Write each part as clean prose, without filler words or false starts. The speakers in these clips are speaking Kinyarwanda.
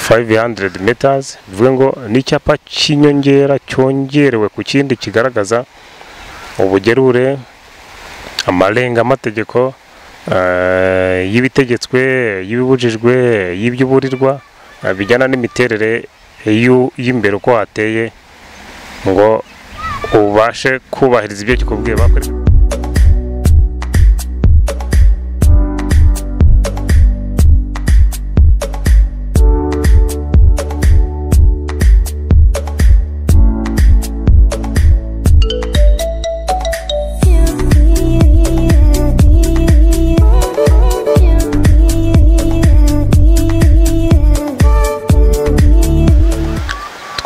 500 meters, bivuga ngo ni icyapa cy'inyongera cyongerewe ku kindi kigaragaza ubugerure, amarenga amategeko y'ibitegetswe, y'ibibujijwe, y'ibyuburirwa bijyana n'imiterere y'imbere uko hateye, ngo ubashe kubahiriza ibyo kikubwiye bakoresha.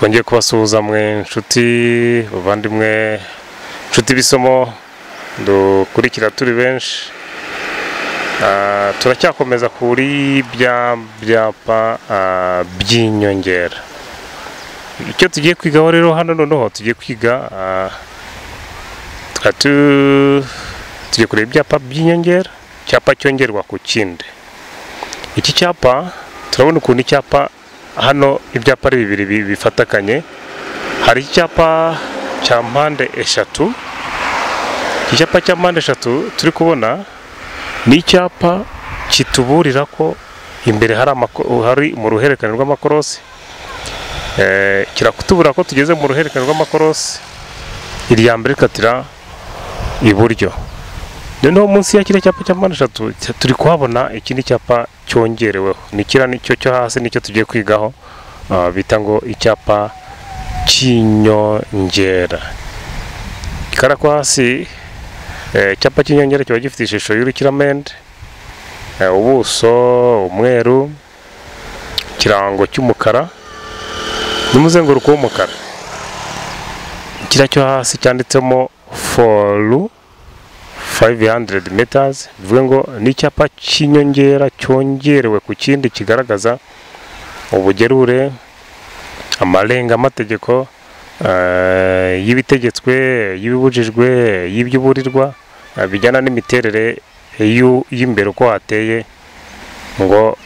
Twongeye kubasuhuza mwe inshuti bavandimwe, inshuti bisomo dukurikira turi benshi. Turacyakomeza kuri byapa by'inyongera. Icyo tugiye kwigaho rero hano noneho tugiye kwiga tugiye kureba ibyapa by'inyongera, cyapa cyongerwa ku kindi. Iki cyapa turabona ukuntu icyapa hano ibyapa ari bibiri bifatakanye. Hari icyapa cya mpande eshatu. Icyapa cya mpande eshatu turi kubona ni icyapa kituburira ko imbere hari mu ruhererekane rw'amakorosi. Kirakutubura ko tugeze mu ruhererekane rw'amakorosi, irya mbere rikatira iburyo. Noneho munsi ya kiriya cyapa cya mpande eshatu turi kuhabona ikindi cyapa cyongereweho. Ni kira nicyo cyo hasi nicyo tugiye kwigaho, bita ngo icyapa cy'inyongera. Kikara ko hasi icyapa cy'inyongera kiba gifite ishusho y'urukiramende, ubuso umweru, ikirango cy'umukara n'umuzenguruko w'umukara. Kiriya cyo hasi cyanditsemo for 500 meters, bivuga ngo ni icyapa cy'inyongera cyongerewe ku kindi kigaragaza ubugerure, amarenga amategeko y'ibitegetswe, y'ibibujijwe, y'ibyuburirwa bijyana n'imiterere y'imbere uko hateye, ngo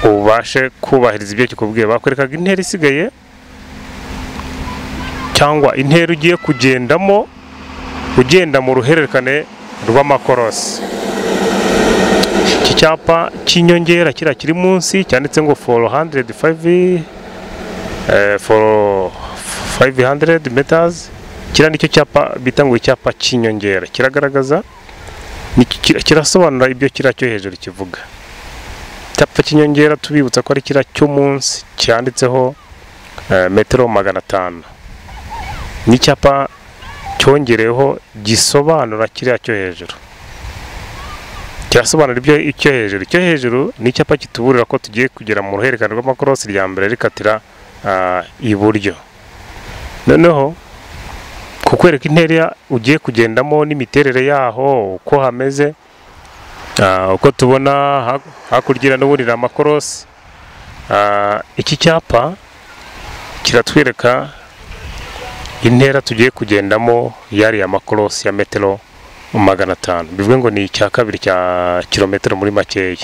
ubashe kubahiriza ibyo kikubwiye. Bakwerekaga intera isigaye cyangwa intera ugiye kugendamo ugenda mu ruhererekane rw'amakorosi. Iki cyapa cy'inyongera kiri munsi cyanditse ngo for 500 meters. Kira nicyo cyapa bita ngo icyapa cy'inyongera, kiragaragaza kirasobanura ibyo kira cyo hejuru kivuga. Icyapa cy'inyongera tubibutsa ko ari kira cyo munsi cyanditseho metero 500. Ni icyapa cyongereho gisobanura kiriya cyo hejuru, kirasobanura ibyo icyo hejuru. Icyo hejuru ni icyapa kituburira ko tugiye kugera mu ruhererekane rw'amakorosi, rya mbere rikatira iburyo. Noneho kukwereka intera ugiye kugendamo n'imiterere yaho uko hameze, uko tubona hakurya n'uburira amakorosi. Iki cyapa kiratwereka intera tugiye kugendamo yari amakorosi ya metero 500. Bivuga ngo ni icya kabiri cya kilometero muri makeya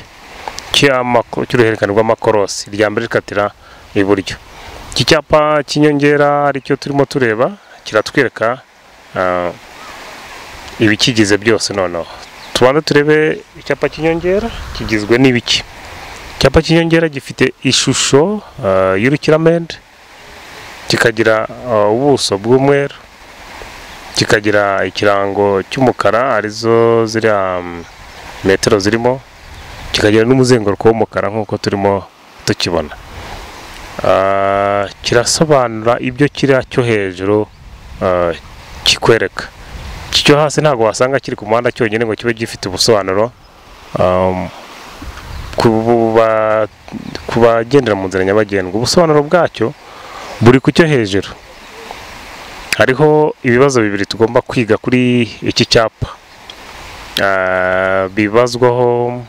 cy'uruhererekane rw'amakorosi, rya mbere rikatira iburyo. Iki cyapa cy'inyongera aricyo turimo tureba, kiratwereka ibikigize byose. Noneho tubanza turebe icyapa cy'inyongera kigizwe n'ibiki. Icyapa cy'inyongera gifite ishusho y'urukiramende, kikagira ubuso bw'umweru, kikagira ikirango cy'umukara arizo ziriya metero zirimo, kikagira n'umuzenguruko w'umukara nk'uko turimo tukibona. Kirasobanura ibyo kiriya cyo hejuru kikwereka. Iki cyo hasi ntabwo wasanga kiri ku muhanda cyonyine ngo kibe gifite ubusobanuro ku bagendera mu nzira nyabagendwa. Ubusobanuro bwacyo buri ku cyo hejuru. Hariho ibibazo bibiri tugomba kwiga kuri iki cyapa, bibazwaho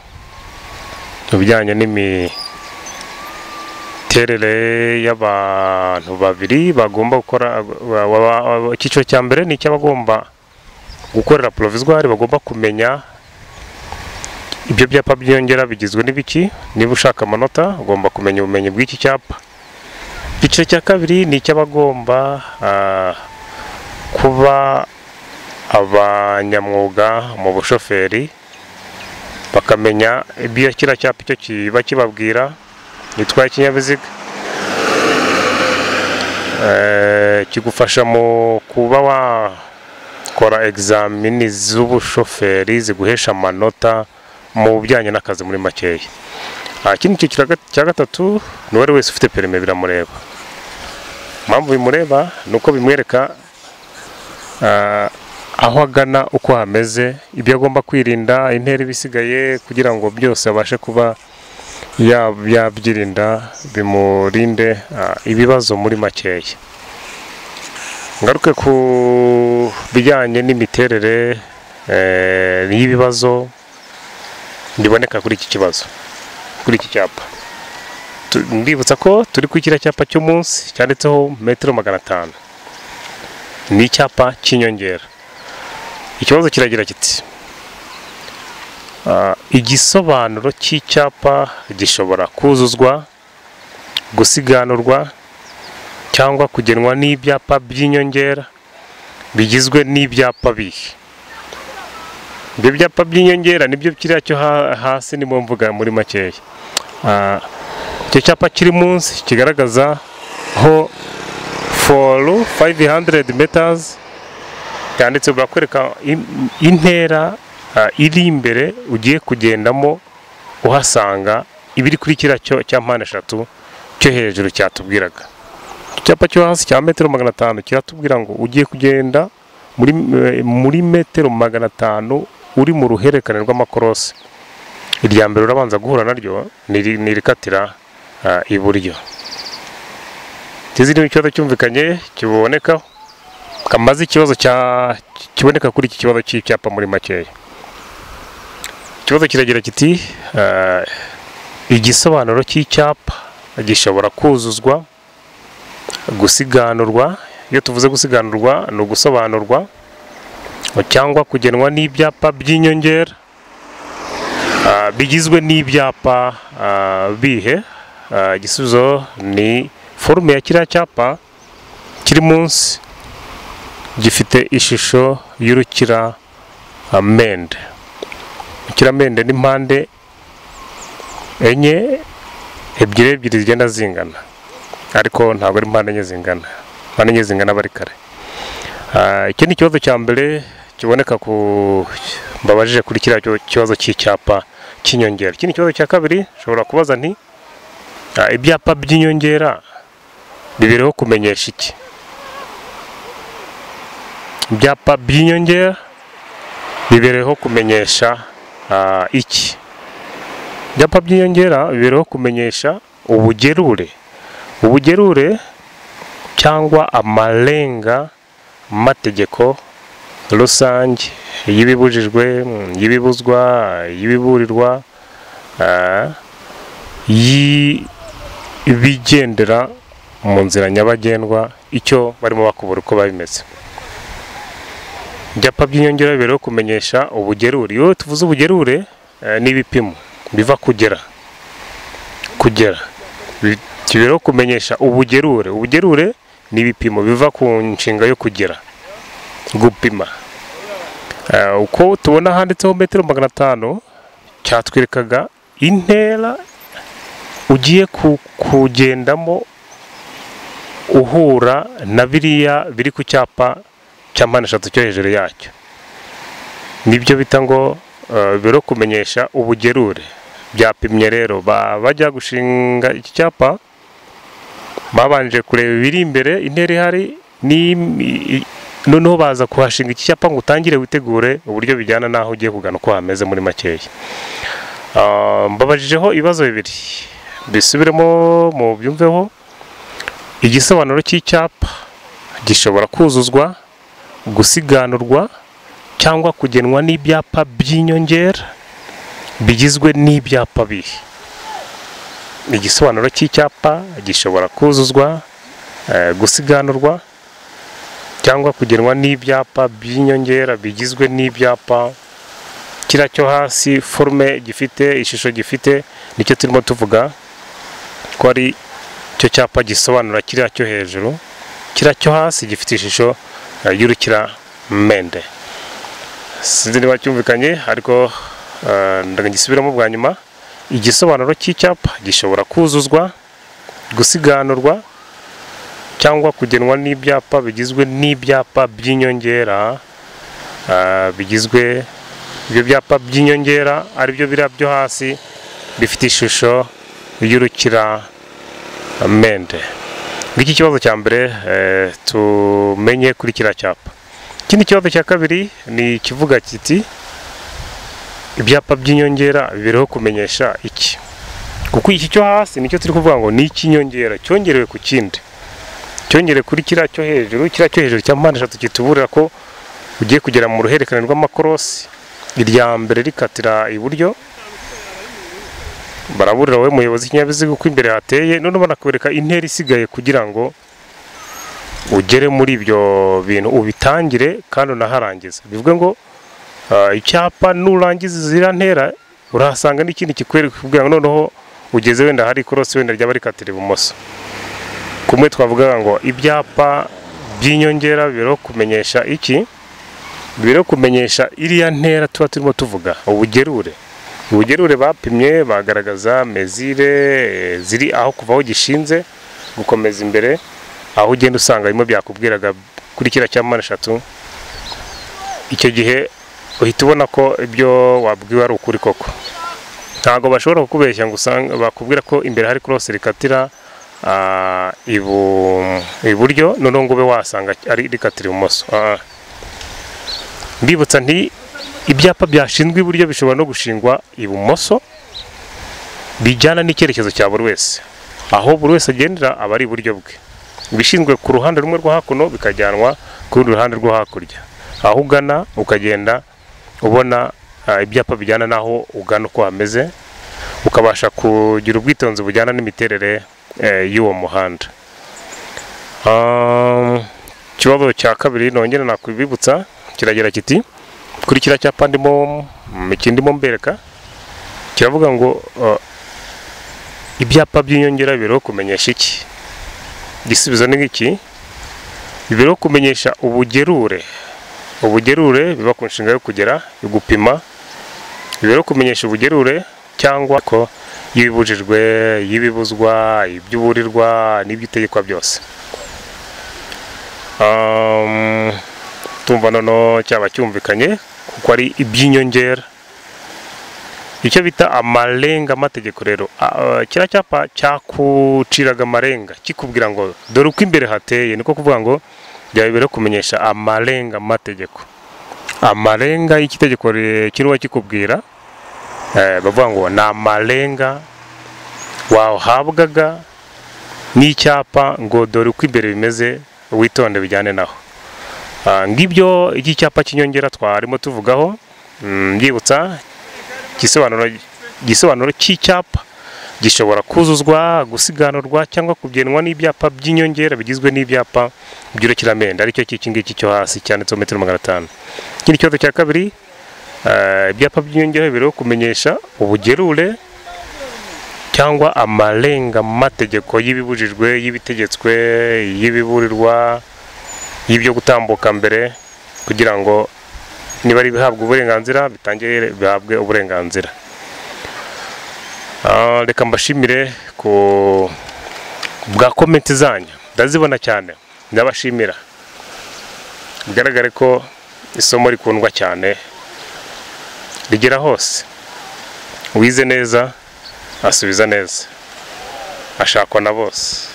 mu bijyanye n'imiterere y'abantu babiri bagomba gukora. Icyiciro cya mbere ni icy'abagomba gukorera provisoire, bagomba kumenya ibyo byapa by'inyongera bigizwe n'ibiki? Niba ushaka amanota ugomba kumenya ubumenyi bw'iki cyapa. Igice cya kabiri ni icy'abagomba kuba abanyamwuga mu bushoferi, bakamenya ibyo kiriya cyapa icyo kiba kibabwira gitwaye ikinyabiziga. Kigufasha mu kuba wakora examini z'ubushoferi ziguhesha amanota mu bijyanye n'akazi muri makeya. Ikindi cyiciro cya gatatu ni uwari wese ufite perime biramureba. Impamvu bimureba ni uko bimwereka aho agana, uko hameze, ibyo agomba kwirinda, intera ibisigaye, kugira ngo byose abashe kuba yabyirinda, bimurinde ibibazo muri makeya. Ngaruke ku bijyanye n'imiterere y'ibibazo biboneka kuri iki kibazo, kuri iki cyapa. Ndibutsa ko turi ku kiriya cyapa cy'umunsi cyanditseho metero 500. Ni icyapa cy'inyongera. Ikibazo kiragira kiti igisobanuro cy'icyapa gishobora kuzuzwa, gusiganurwa cyangwa kugenwa n'ibyapa by'inyongera bigizwe n'ibyapa bihe. Ibyo byapa by'inyongera nibyo kiriya cyo hasi ni mu mvuga muri makeya. Icyo cyapa kiri munsi kigaragaza ho for 500 meters, yanditse bakwereka intera iri imbere ugiye kugendamo, uhasanga ibiri kuri kiriya cyo cya mpande 3 cyo hejuru cyatubwiraga. Icyapa cyo hasi cya metero 500 kiratubwira ngo ugiye kugenda muri metero 500 uri mu ruhererekane rw'amakorosi. Irya mbere urabanza guhura naryo ni rikatira iburyo. Kiziri ikibazo cyumvikanye kiboneka kamaze ikibazo kiboneka kuri iki kibazo cy'icyapa muri makeya. Ikibazo kiragira kiti igisobanuro cy'icyapa gishobora kuzuzwa, gusiganurwa. Iyo tuvuze gusiganurwa ni ugusobanurwa cyangwa kugenwa n'ibyapa by'inyongera bigizwe n'ibyapa bihe. Igisubizo ni forume ya kiriya cyapa kiri munsi, gifite ishusho y'urukiramende. Urukiramende n'impande enye, ebyiri zigenda zingana, ariko ntabwo ari impande enye zingana. Impande enye zingana bari kare. Iki ni ikibazo cya mbere kiboneka ku mbabajije kuri kiriya kibazo cy'icyapa cy'inyongera. Iki ni ikibazo cya kabiri, ushobora kubaza nti ibyapa by'inyongera bibereho kumenyesha iki? Ibyapa by'inyongera bibereho kumenyesha iki? Ibyapa by'inyongera bibereho kumenyesha ubugerure. Ubugerure cyangwa amarenga mategeko rusange y'ibibujijwe, y'ibibuzwa, y'ibiburirwa, y'ibigendera mu nzira nyabagendwa, icyo barimo bakubura uko babimeze. Ibyapa by'inyongera bibereho kumenyesha ubugerure. Iyo tuvuze ubugerure n'ibipimo biva kugera bibereho kumenyesha ubugerure. Ubugerure ni ibipimo biva ku nshinga yo kugera, gupima. Uko tubona handitseho metero 500 cyatwerekaga intera ugiye kugendamo uhura na biriya biri ku cyapa cya mpande 3 cyo hejuru yacyo. Nibyo bita ngo biro kumenyesha ubugerure. Byapimye rero bajya gushinga iki cyapa, babanje kureba ibiri imbere, intera ihari, noneho baza kuhashinga iki cyapa ngo utangire witegure uburyo bijyana naho ugiye kugana uko hameze muri makeya. Mbabajijeho ibibazo bibiri, bisubiremo mu byumveho. Igisobanuro cy'icyapa gishobora kuzuzwa, gusiganurwa cyangwa kugenwa n'ibyapa by'inyongera bigizwe n'ibyapa bihe. Igisobanuro cy'icyapa gishobora kuzuzwa, gusiganurwa cyangwa kugenwa n'ibyapa by'inyongera bigizwe n'ibyapa kiriya cyo hasi forume gifite, ishusho gifite, nicyo turimo tuvuga ko ari cyo cyapa gisobanura kiriya cyo hejuru. Kiriya cyo hasi gifite ishusho y'urukiramende. Sinzi niba cyumvikanye, ariko ndagisubiramo bwa nyuma. Igisobanuro cy'icyapa gishobora kuzuzwa, gusiganurwa cyangwa kugenwa n'ibyapa bigizwe n'ibyapa by'inyongera, bigizwe ibyo byapa by'inyongera aribyo biriya byo hasi bifite ishusho y'urukiramende. Ngiki kibazo cya mbere tumenye kuri kiriya cyapa. Ikindi kibazo cya kabiri ni kivuga kiti ibyapa by'inyongera biriho kumenyesha iki. Kuko iki cyo hasi nicyo turi kuvuga ngo ni ikinyongera cyongerewe ku kindi, cyongere kuri kiriya cyo hejuru. Kiriya cyo hejuru cya mpande eshatu kituburira ko ugiye kugera mu ruhererekane rw'amakorosi, irya mbere rikatira iburyo. Baraburira wowe muyobozi w'ikinyabiziga uko imbere hateye, none banakwereka intera isigaye kugira ngo ugere muri ibyo bintu ubitangire kandi unaharangiza. Bivuga ngo icyapa nurangiza zira ntera urahasanga n'ikindi kikwereka kugira ngo noneho ugeze wenda hari ikorosi wenda ryaba rikatira ibumoso. Kumwe twavuga ngo ibyapa by'inyongera biro kumenyesha iki? Biro kumenyesha iriya ntera tuba turimo tuvuga, ubugerure. Ubugerure bapimye bagaragaza mezire ziri aho kuva aho gishinze gukomeza imbere, aho ugenda usanga bimwe byakubwiraga kuri kiriya cya mpande eshatu. Icyo gihe uhita ubona ko ibyo wabwiwe ari ukuri koko. Ntago bashobora kukubeshya ngo usanga bakubwira ko imbere hari cross rikatira iburyo noneho ngo ube wasanga ari rikatira ibumoso. Mbibutsa nti ibyapa byashinzwe iburyo bishobora no gushingwa ibumoso, bijyana n'icyerekezo cya buri wese. Aho buri wese agendera aba ari iburyo bwe. Ibishinzwe ku ruhande rumwe rwo hakuno bikajyanwa ku rundi ruhande rwo hakurya. Aho ugana ukagenda ubona ibyapa bijyana naho ugana uko hameze, ukabasha kugira ubwitonzi bujyana n'imiterere y'uwo muhanda. Ikibazo cya kabiri nongera nakwibibutsa kiragira kiti kuri kiriya cyapa ndimo mbereka, kiravuga ngo ibyapa by'inyongera biro kumenyesha iki? Igisubizo ni iki? Biro kumenyesha ubugerure. Ubugerure biba ku nshinga yo kugera, yo gupima. Biro kumenyesha ubugerure cyangwa ko y'ibibujijwe, y'ibibuzwa, iby'uburirwa n'iby'itegekwa byose. Tumva nono cyaba cyumvikanye kuko ari iby'inyongera. Icyo bita amarenga amategeko rero, kiriya cyapa cyakuciraga amarenga kikubwira ngo dore uko imbere hateye, niko kuvuga ngo byabibera kumenyesha amarenga amategeko. Amarenga y'ikitegeko kiruwa kikubwira, bavuga ngo ni amarenga wahabwaga n'icyapa ngo dore uko imbere bimeze, witonde bijyane naho. Ngibyo iki cyapa cy'inyongera twarimo tuvugaho. Mbibutsa igisobanuro cy'icyapa gishobora kuzuzwa, gusiganurwa cyangwa kugenwa n'ibyapa by'inyongera bigizwe n'ibyapa by'urukiramende, aricyo iki ngiki cyo hasi cyanditseho metero 500. Ikindi kibazo cya kabiri, ibyapa by'inyongera biro kumenyesha ubugerure cyangwa amarenga mategeko y'ibibujijwe, y'ibitegetswe, y'ibiburirwa, y'ibyo gutambuka mbere, kugira ngo niba ari bihabwa uburenganzira bitangire bihabwe uburenganzira. Reka mbashimire ku bwa comment zanyu, ndazibona cyane, ndabashimira. Bigaragare ko isomo rikundwa cyane, rigera hose. Wize neza asubiza neza, ashakwa na bose,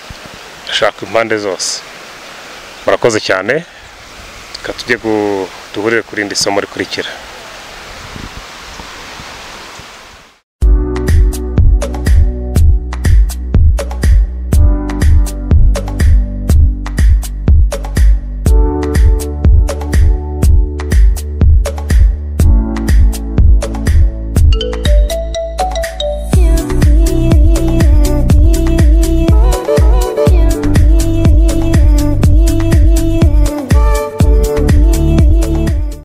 ashaka impande zose. Murakoze cyane, katujye duhurire kuri indi somo rikurikira.